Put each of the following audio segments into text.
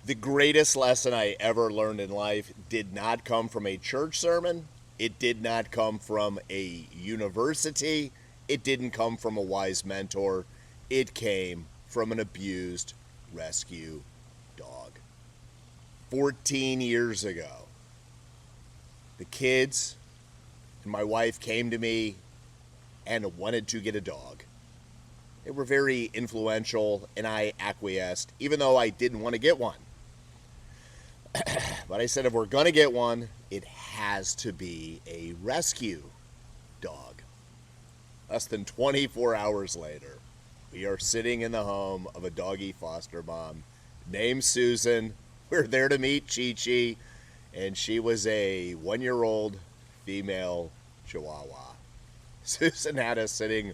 The greatest lesson I ever learned in life did not come from a church sermon. It did not come from a university. It didn't come from a wise mentor. It came from an abused rescue dog. 14 years ago, the kids and my wife came to me and wanted to get a dog. They were very influential, and I acquiesced, even though I didn't want to get one. But I said, if we're going to get one, it has to be a rescue dog. Less than 24 hours later, we are sitting in the home of a doggy foster mom named Susan. We're there to meet Chi Chi, and she was a 1-year-old female Chihuahua. Susan had us sitting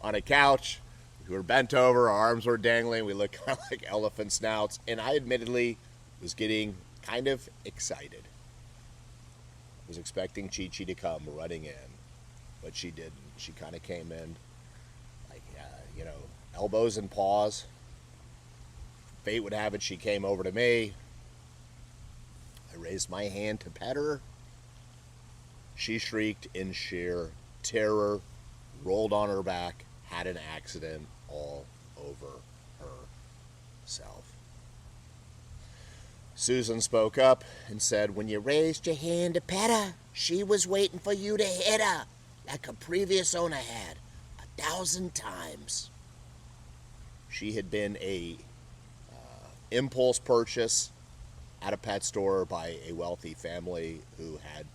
on a couch. We were bent over, our arms were dangling, we looked kind of like elephant snouts, and I admittedly was getting kind of excited. I was expecting Chi Chi to come running in, but she didn't. She kind of came in like, elbows and paws. Fate would have it, she came over to me. I raised my hand to pet her. She shrieked in sheer terror, rolled on her back, had an accident all over herself. Susan spoke up and said, when you raised your hand to pet her, she was waiting for you to hit her, like her previous owner had, 1,000 times. She had been a impulse purchase at a pet store by a wealthy family who had,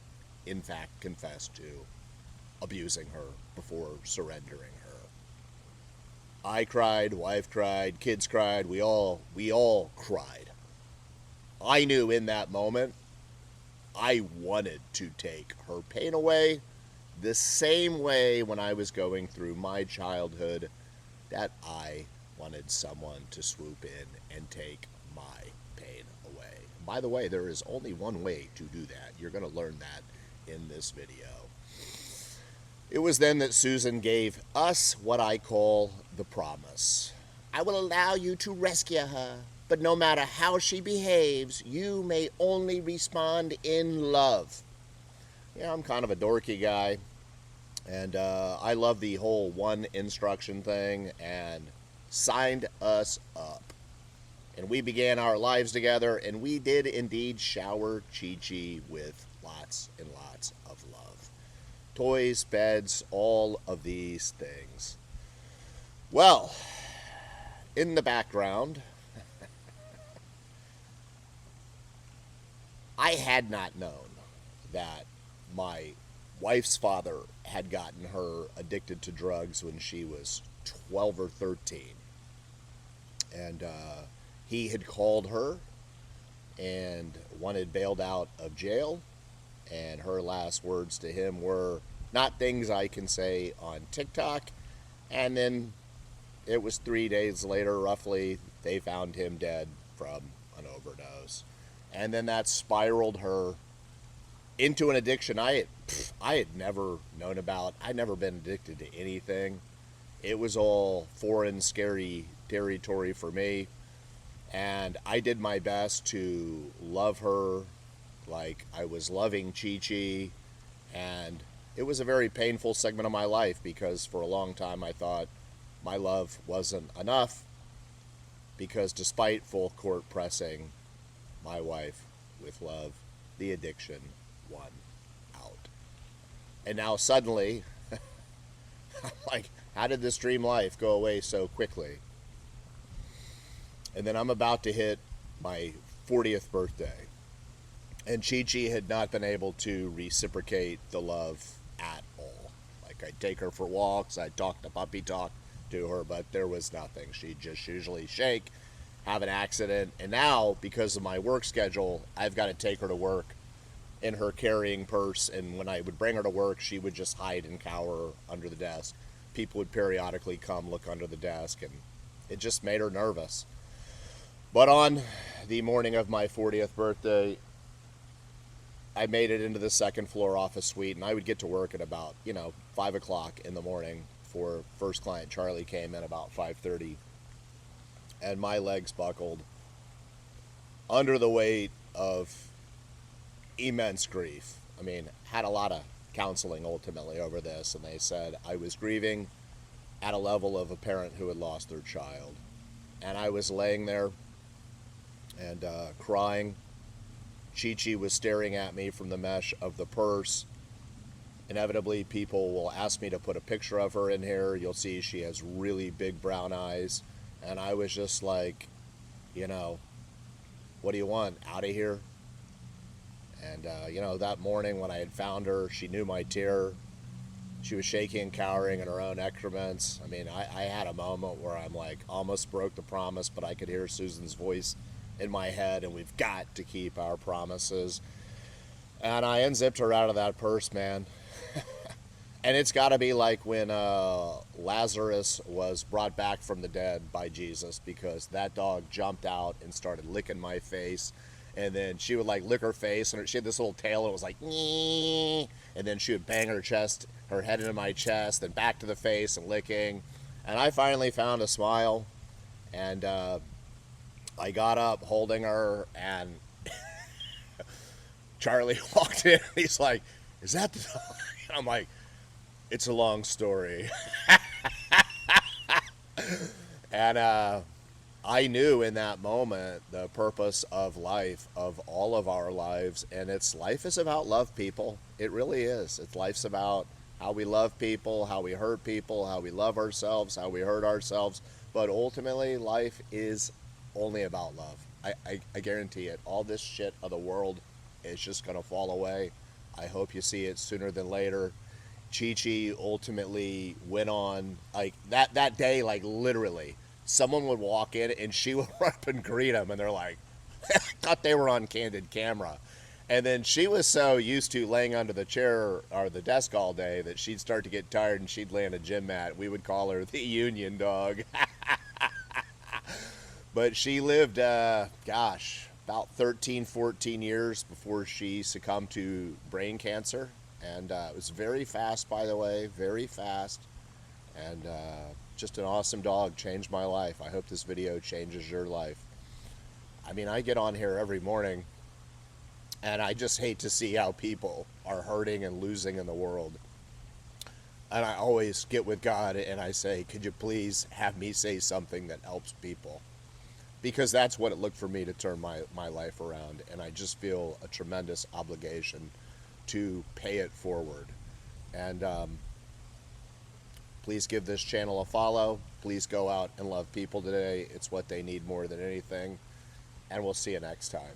in fact, confessed to abusing her before surrendering her. I cried, wife cried, kids cried, we all cried. I knew in that moment I wanted to take her pain away the same way when I was going through my childhood that I wanted someone to swoop in and take my pain away. By the way, there is only one way to do that. You're going to learn that in this video. It was then that Susan gave us what I call the promise. I will allow you to rescue her, but no matter how she behaves, you may only respond in love. Yeah, I'm kind of a dorky guy, and I love the whole one instruction thing, and signed us up. And we began our lives together, and we did indeed shower Chi Chi with lots and lots of love. Toys, beds, all of these things. Well, in the background, I had not known that my wife's father had gotten her addicted to drugs when she was 12 or 13. And he had called her and wanted bailed out of jail. And her last words to him were not things I can say on TikTok. And then it was 3 days later, roughly, they found him dead from an overdose. And then that spiraled her into an addiction I had never known about. I'd never been addicted to anything. It was all foreign, scary territory for me. And I did my best to love her like I was loving Chi Chi. And it was a very painful segment of my life because for a long time I thought my love wasn't enough, because despite full court pressing my wife with love, the addiction won out. And now suddenly, I'm like, how did this dream life go away so quickly? And then I'm about to hit my 40th birthday. And Chi Chi had not been able to reciprocate the love at all. Like, I'd take her for walks, I'd talk the puppy talk to her, but there was nothing. She'd just usually shake, have an accident, and now, because of my work schedule, I've got to take her to work in her carrying purse, and when I would bring her to work, she would just hide and cower under the desk. People would periodically come look under the desk, and it just made her nervous. But on the morning of my 40th birthday, I made it into the second floor office suite, and I would get to work at about, 5 o'clock in the morning. For first client Charlie came in about 5:30, and my legs buckled. under the weight of immense grief. I mean, had a lot of counseling ultimately over this, and they said I was grieving at a level of a parent who had lost their child. And I was laying there and crying. Chi Chi was staring at me from the mesh of the purse. Inevitably, people will ask me to put a picture of her in here. You'll see she has really big brown eyes. And I was just like, you know, what do you want? Out of here? And, that morning when I had found her, she knew my terror. She was shaking and cowering in her own excrements. I mean, I had a moment where I'm like, almost broke the promise, but I could hear Susan's voice in my head, and we've got to keep our promises. And I unzipped her out of that purse, man. And it's got to be like when Lazarus was brought back from the dead by Jesus, because that dog jumped out and started licking my face. And then she would like lick her face, and she had this little tail, and it was like, nee. And then she would bang her head into my chest, and back to the face and licking. And I finally found a smile, and I got up holding her, and Charlie walked in, and he's like, "Is that the dog?" And I'm like, "It's a long story." And I knew in that moment the purpose of life, of all of our lives, and life is about love, people. It really is. Life's about how we love people, how we hurt people, how we love ourselves, how we hurt ourselves. But ultimately, life is only about love. I guarantee it. All this shit of the world is just going to fall away. I hope you see it sooner than later. Chi Chi ultimately went on, like, that day, like, literally, someone would walk in and she would run up and greet them, and they're like, I thought they were on candid camera. And then she was so used to laying under the chair or the desk all day that she'd start to get tired and she'd lay on a gym mat. We would call her the Union Dog. But she lived, about 13, 14 years before she succumbed to brain cancer. And it was very fast, by the way, very fast. And just an awesome dog, changed my life. I hope this video changes your life. I mean, I get on here every morning, and I just hate to see how people are hurting and losing in the world. And I always get with God and I say, could you please have me say something that helps people? Because that's what it looked for me to turn my life around. And I just feel a tremendous obligation to pay it forward. And please give this channel a follow. Please go out and love people today. It's what they need more than anything. And we'll see you next time.